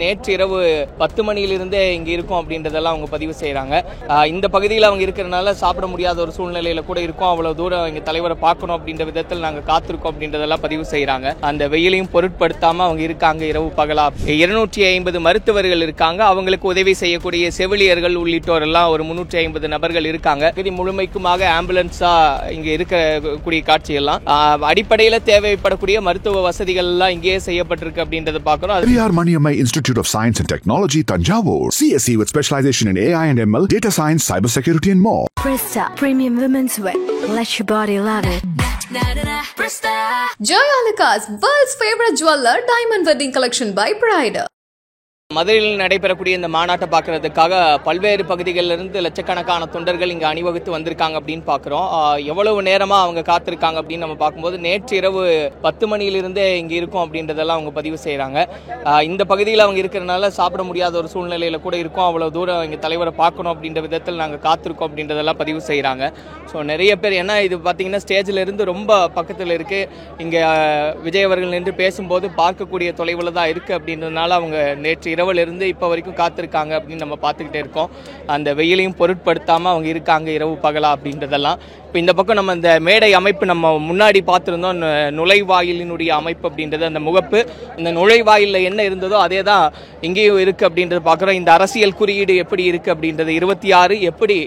நேற்று இரவு 10 மணியிலிருந்தே இங்கே இருக்கும் அப்படின்றதெல்லாம் அவங்க பதிவு செய்கிறாங்க. இந்த பகுதியில் அவங்க இருக்கிறனால சாப்பிட முடியாத ஒரு சூழ்நிலையில கூட இருக்கும். அவ்வளோ தூரம் எங்கள் தலைவரை பார்க்கணும் அப்படின்ற விதத்தில் நாங்கள் காத்திருக்கோம் அப்படின்றதெல்லாம் பதிவு செய்கிறாங்க. அந்த வெயிலையும் பொருட்படுத்தாமல் அவங்க இருக்காங்க இரவு பகலா. 250 மருத்துவர்கள் இருக்காங்க. அவங்களுக்கு உதவி செய்யக்கூடிய செவிலியர்கள் உள்ளிட்டோர் எல்லாம் ஒரு 350 நபர்கள் இருக்காங்க. இது முழுமைக்குமாக ஆம்புலன்ஸா இங்கே இருக்கக்கூடிய காட்சியெல்லாம் அடிப்படையில் தேவைப்படக்கூடிய மருத்துவ வசதிகள் எல்லாம் இங்கேயே செய்யப்பட்டிருக்கு அப்படின்றத பார்க்கிறோம். Institute of Science and Technology, Tanjavur. CSE with specialization in AI and ML, data science, cybersecurity and more. Presta Premium Women's Wear. Let your body love it. Joyalikas, world's favorite jeweler, diamond wedding collection by Pride. மதுரையில் நடைபெறக்கூடிய இந்த மாநாட்டை பார்க்கறதுக்காக பல்வேறு பகுதிகளிலிருந்து லட்சக்கணக்கான தொண்டர்கள் இங்கே அணிவகுத்து வந்திருக்காங்க அப்படின்னு பார்க்குறோம். எவ்வளவு நேரமாக அவங்க காத்திருக்காங்க அப்படின்னு நம்ம பார்க்கும்போது நேற்று இரவு 10 மணியிலிருந்தே இங்கே இருக்கும் அப்படின்றதெல்லாம் அவங்க பதிவு செய்கிறாங்க. இந்த பகுதியில் அவங்க இருக்கிறனால சாப்பிட முடியாத ஒரு சூழ்நிலையில் கூட இருக்கும். அவ்வளோ தூரம் எங்கள் தலைவரை பார்க்கணும் அப்படின்ற விதத்தில் நாங்கள் காத்திருக்கோம் அப்படின்றதெல்லாம் பதிவு செய்கிறாங்க. ஸோ நிறைய பேர் ஏன்னா இது பார்த்தீங்கன்னா ஸ்டேஜில் இருந்து ரொம்ப பக்கத்தில் இருக்குது. இங்கே விஜய் அவர்கள் நின்று பேசும்போது பார்க்கக்கூடிய தொலைவில் தான் இருக்குது அப்படின்றதுனால அவங்க நேற்று இரவுலேருந்து இப்போ வரைக்கும் காத்திருக்காங்க அப்படின்னு நம்ம பார்த்துக்கிட்டே இருக்கோம். அந்த வெயிலையும் பொருட்படுத்தாமல் அவங்க இருக்காங்க இரவு பகலா அப்படின்றதெல்லாம். இப்போ இந்த பக்கம் நம்ம இந்த மேடை அமைப்பு நம்ம முன்னாடி பார்த்துருந்தோம். நுழைவாயிலினுடைய அமைப்பு அப்படின்றது அந்த முகப்பு, இந்த நுழைவாயிலில் என்ன இருந்ததோ அதே தான் இங்கேயும் இருக்குது அப்படின்றத பார்க்குறோம். இந்த அரசியல் குறியீடு எப்படி இருக்குது அப்படின்றது 26 எப்படி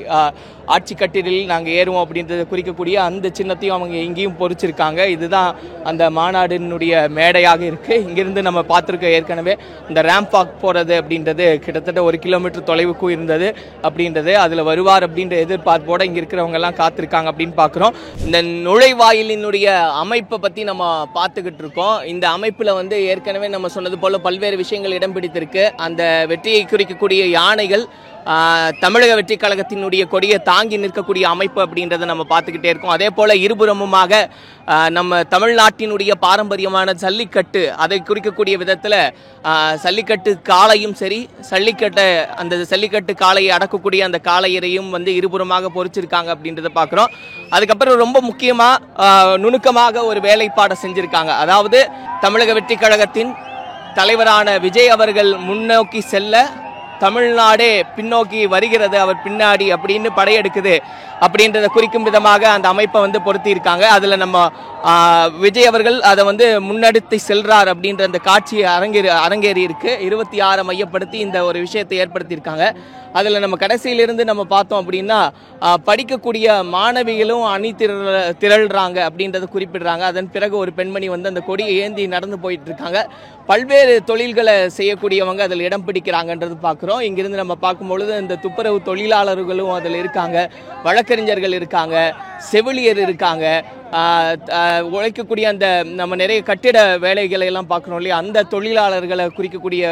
ஆட்சி கட்டிலில் நாங்கள் ஏறுவோம் அப்படின்றத குறிக்கக்கூடிய அந்த சின்னத்தையும் அவங்க இங்கேயும் பொறிச்சிருக்காங்க. இதுதான் அந்த மாநாடினுடைய மேடையாக இருக்குது. இங்கிருந்து நம்ம பார்த்துருக்க ஏற்கனவே இந்த ரேம்ப் வாக் போகிறது அப்படின்றது கிட்டத்தட்ட 1 கிலோமீட்டர் தொலைவுக்கும் இருந்தது அப்படின்றது. அதில் வருவார் அப்படின்ற எதிர்பார்ப்போடு இங்கே இருக்கிறவங்க எல்லாம் காத்திருக்காங்க அப்படின்னு பார்க்குறோம். இந்த நுழைவாயிலினுடைய அமைப்பை பற்றி நம்ம பார்த்துக்கிட்டு இருக்கோம். இந்த அமைப்பில் ஏற்கனவே நம்ம சொன்னது போல் பல்வேறு விஷயங்கள் இடம் பிடித்திருக்கு. அந்த வெற்றியை குறிக்கக்கூடிய யானைகள் தமிழக வெற்றி கழகத்தினுடைய கொடியை தாங்கி நிற்கக்கூடிய அமைப்பு அப்படின்றத நம்ம பார்த்துக்கிட்டே இருக்கோம். அதே போல் இருபுறமுமாக நம்ம தமிழ்நாட்டினுடைய பாரம்பரியமான ஜல்லிக்கட்டு அதை குறிக்கக்கூடிய விதத்தில் ஜல்லிக்கட்டு காளையும் சரி, அந்த ஜல்லிக்கட்டு காளையை அடக்கக்கூடிய அந்த காளையரையும் இருபுறமாக பொறிச்சிருக்காங்க அப்படின்றத பார்க்குறோம். அதுக்கப்புறம் ரொம்ப முக்கியமாக நுணுக்கமாக ஒரு வேலைப்பாடை செஞ்சுருக்காங்க. அதாவது தமிழக வெற்றி கழகத்தின் தலைவரான விஜய் அவர்கள் முன்னோக்கி செல்ல தமிழ்நாடே பின்னோக்கி வருகிறது, அவர் பின்னாடி அப்படின்னு படையெடுக்குது அப்படின்றத குறிக்கும் விதமாக அந்த அமைப்பை பொருத்தி இருக்காங்க. அதில் நம்ம விஜய் அவர்கள் அதை முன்னெடுத்து செல்றார் அப்படின்ற அந்த காட்சியை அரங்கேறி இருக்கு. 26 மையப்படுத்தி இந்த ஒரு விஷயத்தை ஏற்படுத்தியிருக்காங்க. அதில் நம்ம கடைசியிலிருந்து நம்ம பார்த்தோம் அப்படின்னா படிக்கக்கூடிய மாணவிகளும் அணி திரள்றாங்க அப்படின்றத குறிப்பிடுறாங்க. அதன் பிறகு ஒரு பெண்மணி அந்த கொடியை ஏந்தி நடந்து போயிட்டு இருக்காங்க. பல்வேறு தொழில்களை செய்யக்கூடியவங்க அதில் இடம் பிடிக்கிறாங்கன்றது பார்க்குறோம். இங்கிருந்து நம்ம பார்க்கும்பொழுது இந்த துப்புரவு தொழிலாளர்களும் அதில் இருக்காங்க, வழக்கறிஞர்கள் இருக்காங்க, செவிலியர் இருக்காங்க, உழைக்கக்கூடிய அந்த நம்ம நிறைய கட்டிட வேலைகளை எல்லாம் பார்க்குறோம் இல்லையா, அந்த தொழிலாளர்களை குறிக்கக்கூடிய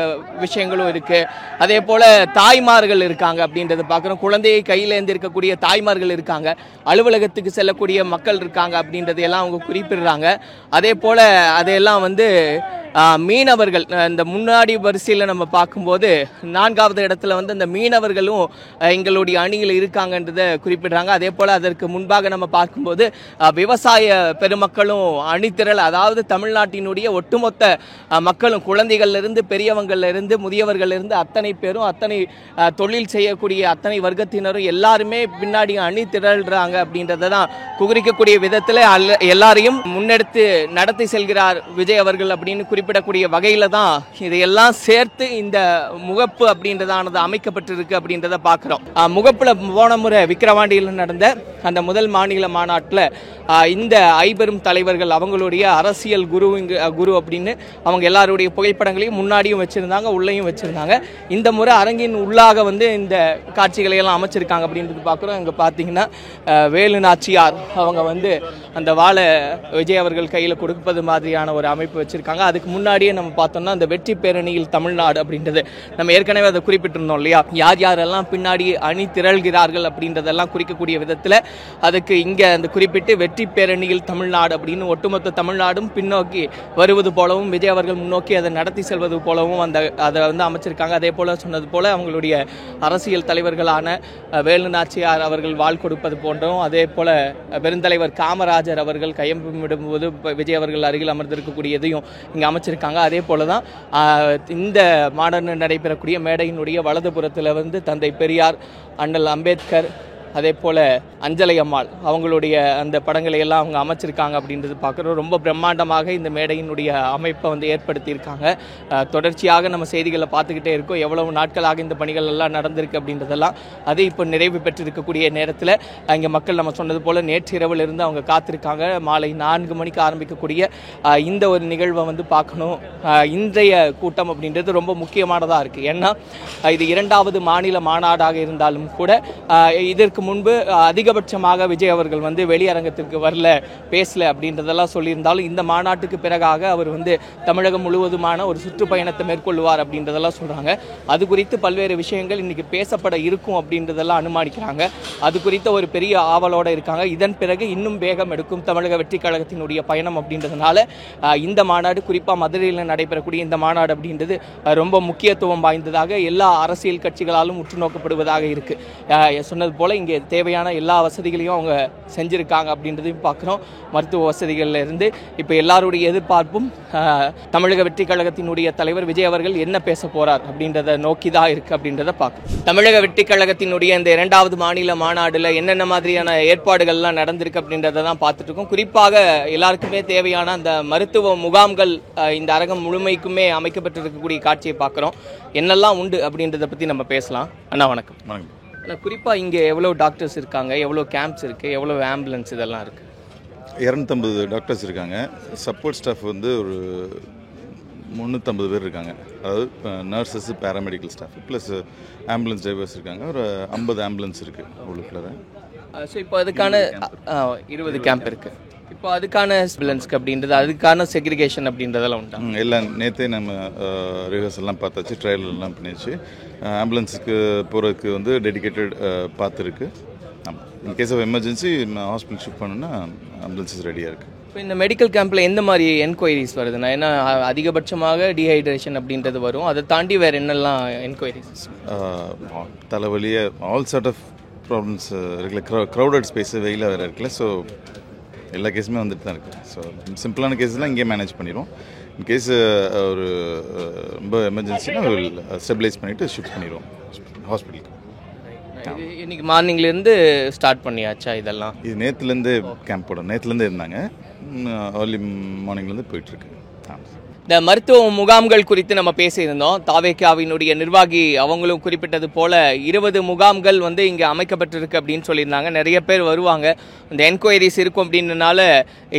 விஷயங்களும் இருக்குது. அதே போல் தாய்மார்கள் இருக்காங்க அப்படின்றத பார்க்குறோம். குழந்தையை கையில் ஏந்திருக்கக்கூடிய தாய்மார்கள் இருக்காங்க, அலுவலகத்துக்கு செல்லக்கூடிய மக்கள் இருக்காங்க அப்படின்றதையெல்லாம் அவங்க குறிப்பிடுறாங்க. அதே போல் அதையெல்லாம் மீனவர்கள் இந்த முன்னாடி வரிசையில் நம்ம பார்க்கும்போது 4வது இடத்துல இந்த மீனவர்களும் எங்களுடைய அணியில் இருக்காங்கன்றதை குறிப்பிடுறாங்க. அதே போல் அதற்கு முன்பாக நம்ம பார்க்கும்போது விவசாய பெருமக்களும் அணிதிரள், அதாவது தமிழ்நாட்டினுடைய ஒட்டுமொத்த மக்களும் குழந்தைகள்லேருந்து பெரியவங்கள்லேருந்து முதியவர்கள்லேருந்து அத்தனை பேரும் அத்தனை தொழில் செய்யக்கூடிய அத்தனை வர்க்கத்தினரும் எல்லாருமே பின்னாடி அணி திரள்றாங்க அப்படின்றத தான் குறிக்கக்கூடிய விதத்தில் எல்லாரையும் முன்னெடுத்து நடத்தி செல்கிறார் விஜய் அவர்கள் அப்படின்னு குறிப்பிடக்கூடிய வகையில தான் இதையெல்லாம் சேர்த்து இந்த முகப்பு அப்படின்றதானது அமைக்கப்பட்டிருக்கு அப்படின்றத பார்க்கிறோம். முகப்புல போன முறை விக்கிரவாண்டியில் நடந்த அந்த முதல் மாநில மாநாட்டில் இந்த ஐபெரும் தலைவர்கள் அவங்களுடைய அரசியல் குரு அப்படின்னு அவங்க எல்லாருடைய புகைப்படங்களையும் முன்னாடியும் வச்சிருந்தாங்க, உள்ளேயும் வச்சிருந்தாங்க. இந்த முறை அரங்கின் உள்ளாக இந்த காட்சிகளை எல்லாம் அமைச்சிருக்காங்க அப்படின்றது பார்க்குறோம். இங்கே பார்த்தீங்கன்னா வேலு நாச்சியார் அவங்க அந்த வாழை விஜய் அவர்கள் கையில் கொடுப்பது மாதிரியான ஒரு அமைப்பு வச்சிருக்காங்க. அதுக்கு முன்னாடியே நம்ம பார்த்தோம்னா அந்த வெற்றி பேரணியில் தமிழ்நாடு அப்படின்றது நம்ம ஏற்கனவே அதை குறிப்பிட்டிருந்தோம் இல்லையா, யார் யாரெல்லாம் பின்னாடி அணி திரள்கிறார்கள் அப்படின்றதெல்லாம் குறிக்கக்கூடிய விதத்தில் அதுக்கு இங்கே அந்த குறிப்பிட்டு வெற்றி பேரணி பேரணியில் தமிழ்நாடு அப்படின்னு ஒட்டுமொத்த தமிழ்நாடும் பின்னோக்கி வருவது போலவும் விஜய் அவர்கள் முன்னோக்கி அதை நடத்தி செல்வது போலவும் அதை வந்து அமைச்சிருக்காங்க. அதே போல் சொன்னது போல் அவங்களுடைய அரசியல் தலைவர்களான வேலு நாச்சியார் அவர்கள் வாழ் கொடுப்பது போன்றவும், அதே போல் பெருந்தலைவர் காமராஜர் அவர்கள் கையொப்பமிடும்போது விஜய் அவர்கள் அருகில் அமர்ந்திருக்கக்கூடியதையும் இங்கே அமைச்சிருக்காங்க. அதே போல தான் இந்த மாநாடு நடைபெறக்கூடிய மேடையினுடைய வலதுபுறத்தில் வந்து தந்தை பெரியார், அண்ணல் அம்பேத்கர், அதே போல் அஞ்சலை அம்மாள் அவங்களுடைய அந்த படங்களை எல்லாம் அவங்க அமைச்சிருக்காங்க அப்படின்றது பார்க்குறோம். ரொம்ப பிரம்மாண்டமாக இந்த மேடையினுடைய அமைப்பை வந்து ஏற்படுத்தியிருக்காங்க. தொடர்ச்சியாக நம்ம செய்திகளை பார்த்துக்கிட்டே இருக்கோம். எவ்வளவு நாட்களாக இந்த பணிகள் எல்லாம் நடந்திருக்கு அப்படின்றதெல்லாம் அது இப்போ நிறைவு பெற்றிருக்கக்கூடிய நேரத்தில் இங்கே மக்கள் நம்ம சொன்னது போல் நேற்று இரவிலிருந்து அவங்க காத்திருக்காங்க. மாலை 4 மணிக்கு ஆரம்பிக்கக்கூடிய இந்த ஒரு நிகழ்வை வந்து பார்க்கணும். இன்றைய கூட்டம் அப்படின்றது ரொம்ப முக்கியமானதாக இருக்குது. ஏன்னா இது 2வது மாநில மாநாடாக இருந்தாலும் கூட இதற்கு முன்பு அதிகபட்சமாக விஜய் அவர்கள் வந்து வெளியரங்கத்திற்கு வரல, பேசல அப்படின்றதெல்லாம் சொல்லியிருந்தாலும் இந்த மாநாட்டுக்கு பிறகாக அவர் வந்து தமிழகம் முழுவதுமான ஒரு சுற்றுப்பயணத்தை மேற்கொள்வார் அப்படின்றதெல்லாம் சொல்றாங்க. அது குறித்து பல்வேறு விஷயங்கள் இன்னைக்கு பேசப்பட இருக்கும் அப்படின்றதெல்லாம் அனுமானிக்கிறாங்க. அது குறித்த ஒரு பெரிய ஆவலோட இருக்காங்க. இதன் பிறகு இன்னும் வேகம் எடுக்கும் தமிழக வெற்றி கழகத்தினுடைய பயணம் அப்படின்றதுனால இந்த மாநாடு, குறிப்பாக மதுரையில் நடைபெறக்கூடிய இந்த மாநாடு அப்படின்றது ரொம்ப முக்கியத்துவம் வாய்ந்ததாக எல்லா அரசியல் கட்சிகளாலும் உற்று நோக்கப்படுவதாக இருக்கு. சொன்னது போல இங்கே தேவையான எல்லா வசதிகளையும் அவங்க செஞ்சுருக்காங்க அப்படின்றதையும் பார்க்குறோம். மருத்துவ வசதிகளில் இருந்து இப்போ எல்லாருடைய எதிர்பார்ப்பும் தமிழக வெற்றி கழகத்தினுடைய தலைவர் விஜய் அவர்கள் என்ன பேச போகிறார் அப்படின்றத நோக்கி தான் இருக்குது அப்படின்றத பார்க்கணும். தமிழக வெற்றி கழகத்தினுடைய இந்த 2வது மாநில மாநாடுல என்னென்ன மாதிரியான ஏற்பாடுகள்லாம் நடந்திருக்கு அப்படின்றத தான் பார்த்துட்டு இருக்கோம். குறிப்பாக எல்லாருக்குமே தேவையான அந்த மருத்துவ முகாம்கள் இந்த அரங்கம் முழுமைக்குமே அமைக்கப்பட்டிருக்கக்கூடிய காட்சியை பார்க்குறோம். என்னெல்லாம் உண்டு அப்படின்றத பற்றி நம்ம பேசலாம். அண்ணா வணக்கம். வணக்கம். குறிப்பாக இங்கே எவ்வளோ டாக்டர்ஸ் இருக்காங்க, எவ்வளோ கேம்ப்ஸ் இருக்குது, எவ்வளோ ஆம்புலன்ஸ் இதெல்லாம் இருக்குது? 250 டாக்டர்ஸ் இருக்காங்க. சப்போர்ட் ஸ்டாஃப் வந்து ஒரு 350 பேர் இருக்காங்க. அதாவது nurses, paramedical staff plus ambulance drivers இருக்காங்க. ஒரு 50 ஆம்புலன்ஸ் இருக்குது உள்ளுக்குள்ள. ஸோ இப்போ அதுக்கான 20 கேம்ப் இருக்குது. இப்போ அதுக்கான ஆம்புலன்ஸ்க்கு அப்படின்றது, அதுக்கான செக்ரிகேஷன் அப்படின்றதெல்லாம் உண்டா? எல்லாம் நேற்றே நம்ம ரிஹர்சல்லாம் பார்த்தாச்சு, ட்ரையல் எல்லாம் பண்ணியாச்சு. ஆம்புலன்ஸுக்கு போகிறதுக்கு வந்து டெடிக்கேட்டட் பாத் இருக்குது. ஆமாம், in case of emergency hospital shift பண்ணணுன்னா ஆம்புலன்ஸஸ் ரெடியாக இருக்குது. இப்போ இந்த மெடிக்கல் கேம்பில் எந்த மாதிரி என்கொயரிஸ் வருதுன்னா? ஏன்னா அதிகபட்சமாக டீஹைட்ரேஷன் அப்படின்றது வரும். அதை தாண்டி வேறு என்னெல்லாம் என்கொயரிஸ்? தலைவலியே ஆல் சார்ட் ஆஃப் ப்ராப்ளம்ஸ் இருக்குல்ல. க்ரௌடட் ஸ்பேஸு வெயிலாக வேறு இருக்குல்ல. ஸோ எல்லா கேஸுமே வந்துட்டு தான் இருக்குது. ஸோ சிம்பிளான கேஸ்லாம் இங்கே மேனேஜ் பண்ணிடுவோம். இன்கேஸ் ஒரு ரொம்ப எமர்ஜென்சினா ஸ்டெபிலைஸ் பண்ணிவிட்டு ஷிஃப்ட் பண்ணிடுவோம் ஹாஸ்பிட்டலுக்கு. இன்னைக்கு மார்னிங்லேருந்து ஸ்டார்ட் பண்ணியாச்சா இதெல்லாம்? இது நேற்றுலேருந்து கேம்ப் போட நேற்றுலேருந்து இருந்தாங்க. ஏர்லி மார்னிங்லேருந்து போயிட்டுருக்கு. இந்த மருத்துவ முகாம்கள் குறித்து நம்ம பேசியிருந்தோம். தாவேக்காவினுடைய நிர்வாகி அவங்களும் குறிப்பிட்டது போல 20 முகாம்கள் வந்து இங்கே அமைக்கப்பட்டிருக்கு அப்படின்னு சொல்லியிருந்தாங்க. நிறைய பேர் வருவாங்க, இந்த என்கொயரிஸ் இருக்கும் அப்படின்றனால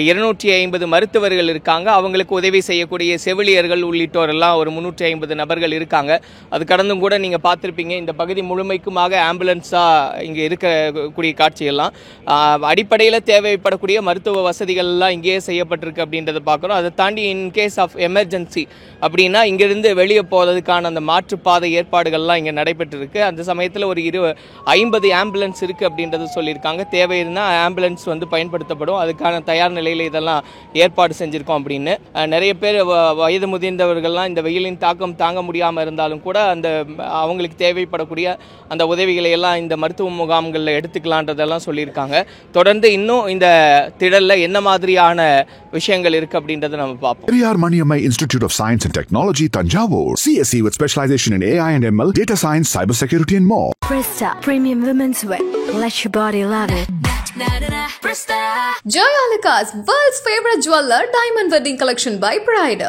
250 மருத்துவர்கள் இருக்காங்க. அவங்களுக்கு உதவி செய்யக்கூடிய செவிலியர்கள் உள்ளிட்டோர் எல்லாம் ஒரு 350 நபர்கள் இருக்காங்க. அது கடந்தும் கூட நீங்கள் பார்த்துருப்பீங்க, இந்த பகுதி முழுமைக்குமாக ஆம்புலன்ஸாக இங்கே இருக்கக்கூடிய காட்சியெல்லாம் அடிப்படையில் தேவைப்படக்கூடிய மருத்துவ வசதிகள் எல்லாம் இங்கேயே செய்யப்பட்டிருக்கு அப்படின்றத பார்க்குறோம். அதை தாண்டி இன்கேஸ் ஆஃப் எமர்ஜென்சி அப்படின்னா இங்கிருந்து வெளியே போகிறதுக்கான அந்த மாற்றுப்பாதை ஏற்பாடுகள்லாம் இங்கே நடைபெற்றிருக்கு. அந்த சமயத்தில் ஒரு 50 ஆம்புலன்ஸ் இருக்குது அப்படின்றது சொல்லியிருக்காங்க. தேவை இருந்தால் ஆம்புலன்ஸ் வந்து பயன்படுத்தப்படும். அதுக்கான தயார் நிலையில் இதெல்லாம் ஏற்பாடு செஞ்சுருக்கோம் அப்படின்னு. நிறைய பேர் வயது முதிர்ந்தவர்கள்லாம் இந்த வெயிலின் தாக்கம் தாங்க முடியாமல் இருந்தாலும் கூட அந்த அவங்களுக்கு தேவைப்படக்கூடிய அந்த உதவிகளை எல்லாம் இந்த மருத்துவ முகாம்களில் எடுத்துக்கலான்றதெல்லாம் சொல்லியிருக்காங்க. தொடர்ந்து இன்னும் இந்த திடலில் என்ன மாதிரியான விஷயங்கள் இருக்குது அப்படின்றத நம்ம பார்ப்போம். Periyar Maniammai Institute of Science and Technology, Tanjavur. CSE with specialization in AI and ML, data science, cybersecurity and more. Presta Premium Women's Wear. Let your body love it. Joy Alucas, world's favorite jeweler, Diamond Wedding Collection by Pride.